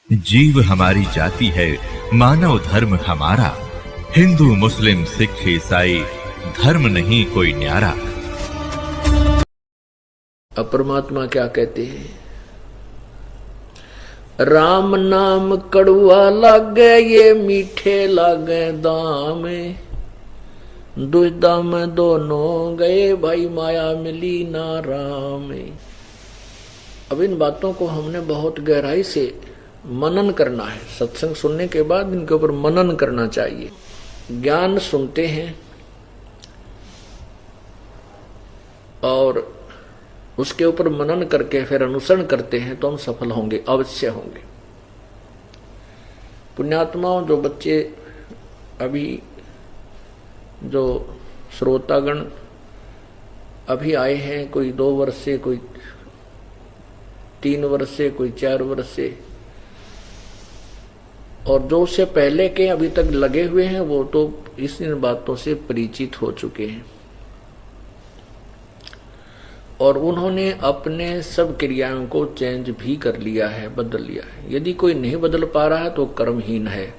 जीव हमारी जाति है, मानव धर्म हमारा। हिंदू मुस्लिम सिख ईसाई धर्म नहीं कोई न्यारा। अब परमात्मा क्या कहते हैं? राम नाम कड़ुआ लागे, ये मीठे लागे दाम। दुविधा में दोनों गए, भाई माया मिली ना राम। अब इन बातों को हमने बहुत गहराई से मनन करना है। सत्संग सुनने के बाद इनके ऊपर मनन करना चाहिए। ज्ञान सुनते हैं और उसके ऊपर मनन करके फिर अनुसरण करते हैं तो हम सफल होंगे, अवश्य होंगे। पुण्यात्माओं, जो बच्चे अभी जो श्रोतागण अभी आए हैं, कोई 2 वर्ष से, कोई 3 वर्ष से, कोई 4 वर्ष से, और जो उससे पहले के अभी तक लगे हुए हैं, वो तो इन बातों से परिचित हो चुके हैं और उन्होंने अपने सब क्रियाओं को चेंज भी कर लिया है, बदल लिया है। यदि कोई नहीं बदल पा रहा है तो कर्महीन है।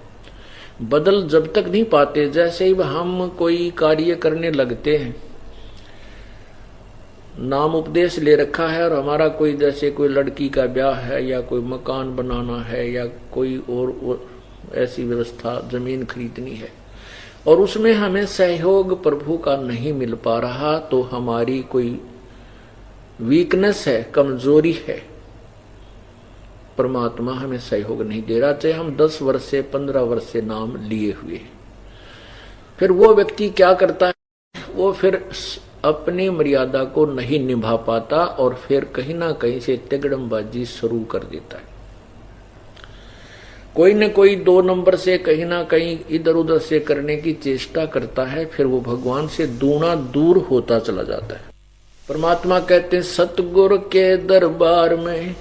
बदल जब तक नहीं पाते, जैसे ही हम कोई कार्य करने लगते हैं, नाम उपदेश ले रखा है और हमारा कोई, जैसे कोई लड़की का ब्याह है या कोई मकान बनाना है या कोई और ऐसी व्यवस्था, जमीन खरीदनी है, और उसमें हमें सहयोग प्रभु का नहीं मिल पा रहा, तो हमारी कोई वीकनेस है, कमजोरी है। परमात्मा हमें सहयोग नहीं दे रहा, चाहे हम 10 वर्ष से 15 वर्ष से नाम लिए हुए। फिर वो व्यक्ति क्या करता है? वो फिर अपनी मर्यादा को नहीं निभा पाता और फिर कहीं ना कहीं से तिगड़मबाजी शुरू कर देता है। कोई न कोई 2 नंबर से कहीं ना कहीं इधर उधर से करने की चेष्टा करता है, फिर वो भगवान से दूना दूर होता चला जाता है। परमात्मा कहते हैं, सतगुरु के दरबार में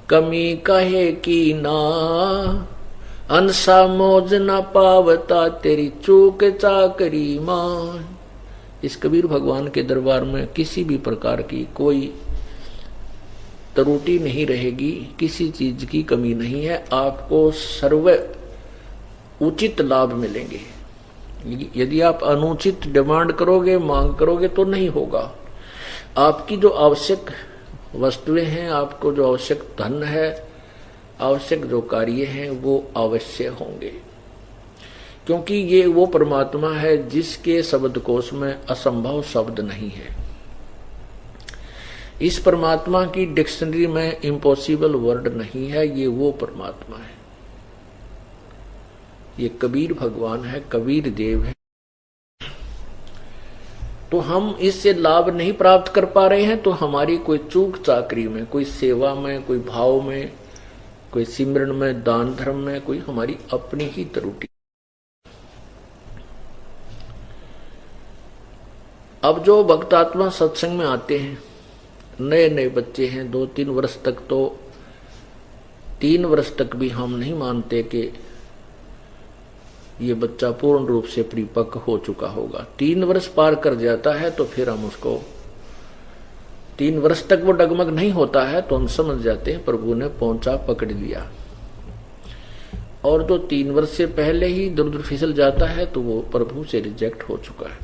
कमी कहे की ना, अंसा मौज न पावता तेरी चूक चाकरी मान। इस कबीर भगवान के दरबार में किसी भी प्रकार की कोई त्रुटि नहीं रहेगी, किसी चीज की कमी नहीं है। आपको सर्व उचित लाभ मिलेंगे। यदि आप अनुचित डिमांड करोगे, मांग करोगे तो नहीं होगा। आपकी जो आवश्यक वस्तुएं हैं, आपको जो आवश्यक धन है, आवश्यक जो कार्य हैं, वो अवश्य होंगे, क्योंकि ये वो परमात्मा है जिसके शब्दकोश में असंभव शब्द नहीं है। इस परमात्मा की डिक्शनरी में इम्पॉसिबल वर्ड नहीं है। ये वो परमात्मा है, ये कबीर भगवान है, कबीर देव है। तो हम इससे लाभ नहीं प्राप्त कर पा रहे हैं, तो हमारी कोई चूक चाकरी में, कोई सेवा में, कोई भाव में, कोई सिमरन में, दान धर्म में, कोई हमारी अपनी ही त्रुटि। अब जो भक्तात्मा सत्संग में आते हैं, नए नए बच्चे हैं, 2-3 वर्ष तक, तो 3 वर्ष तक भी हम नहीं मानते कि ये बच्चा पूर्ण रूप से परिपक्व हो चुका होगा। 3 वर्ष पार कर जाता है तो फिर हम उसको, 3 वर्ष तक वो डगमग नहीं होता है तो हम समझ जाते हैं प्रभु ने पहुंचा पकड़ लिया। और जो 3 वर्ष से पहले ही दूर फिसल जाता है तो वो प्रभु से रिजेक्ट हो चुका है।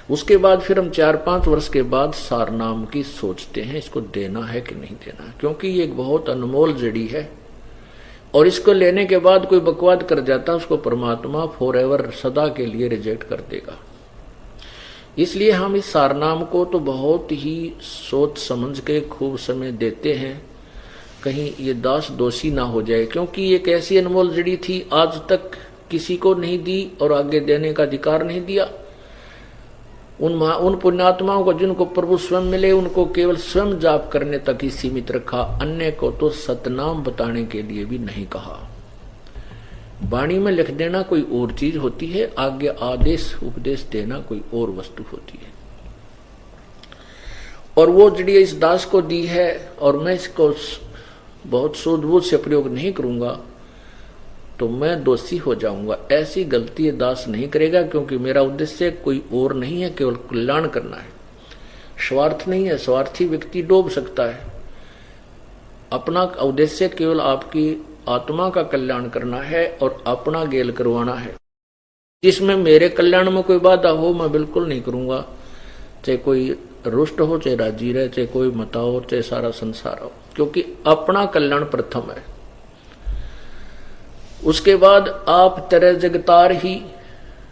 उसके बाद फिर हम 4-5 वर्ष के बाद सार नाम की सोचते हैं, इसको देना है कि नहीं देना, क्योंकि ये एक बहुत अनमोल जड़ी है और इसको लेने के बाद कोई बकवाद कर जाता, उसको परमात्मा फॉरएवर, सदा के लिए रिजेक्ट कर देगा। इसलिए हम इस सारनाम को तो बहुत ही सोच समझ के खूब समय देते हैं, कहीं ये दास दोषी ना हो जाए, क्योंकि एक ऐसी अनमोल जड़ी थी, आज तक किसी को नहीं दी और आगे देने का अधिकार नहीं दिया। उन पुण्यात्माओं को जिनको प्रभु स्वयं मिले, उनको केवल स्वयं जाप करने तक ही सीमित रखा, अन्य को तो सतनाम बताने के लिए भी नहीं कहा। वाणी में लिख देना कोई और चीज होती है, आगे आदेश उपदेश देना कोई और वस्तु होती है। और वो जड़ी इस दास को दी है, और मैं इसको बहुत सूझबूझ से प्रयोग नहीं करूंगा तो मैं दोषी हो जाऊंगा। ऐसी गलती दास नहीं करेगा, क्योंकि मेरा उद्देश्य कोई और नहीं है, केवल कल्याण करना है, स्वार्थ नहीं है। स्वार्थी व्यक्ति डूब सकता है। अपना उद्देश्य केवल आपकी आत्मा का कल्याण करना है और अपना गेल करवाना है। जिसमें मेरे कल्याण में कोई बाधा हो मैं बिल्कुल नहीं करूंगा, चाहे कोई रुष्ट हो, चाहे राजी रहे, चाहे कोई मता हो, चाहे सारा संसार हो, क्योंकि अपना कल्याण प्रथम है। उसके बाद आप तेरे जगतार ही,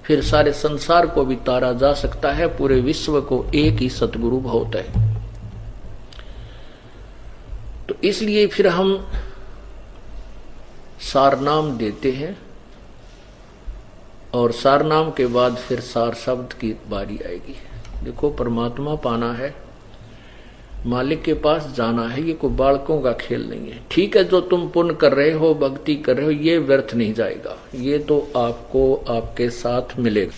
फिर सारे संसार को भी तारा जा सकता है। पूरे विश्व को एक ही सतगुरु बहुत है। तो इसलिए फिर हम सार नाम देते हैं और सार नाम के बाद फिर सार शब्द की बारी आएगी। देखो, परमात्मा पाना है, मालिक के पास जाना है, ये कोई बालकों का खेल नहीं है। ठीक है, जो तुम पुण्य कर रहे हो, भक्ति कर रहे हो, ये व्यर्थ नहीं जाएगा, ये तो आपको आपके साथ मिलेगा,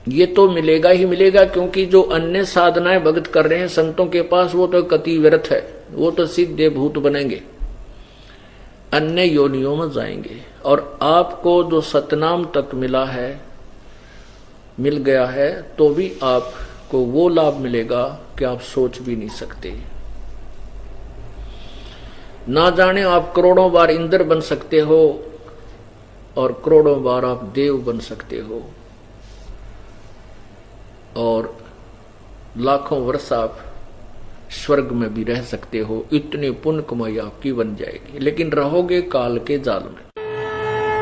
ये तो मिलेगा ही मिलेगा। क्योंकि जो अन्य साधनाएं भक्त कर रहे हैं संतों के पास, वो तो कति व्यर्थ है, वो तो सीधे भूत बनेंगे, अन्य योनियों में जाएंगे। और आपको जो सतनाम तक मिला है, मिल गया है, तो भी आपको वो लाभ मिलेगा कि आप सोच भी नहीं सकते। ना जाने आप करोड़ों बार इंद्र बन सकते हो और करोड़ों बार आप देव बन सकते हो और लाखों वर्ष आप स्वर्ग में भी रह सकते हो। इतनी पुण्य कमाई आपकी बन जाएगी, लेकिन रहोगे काल के जाल में।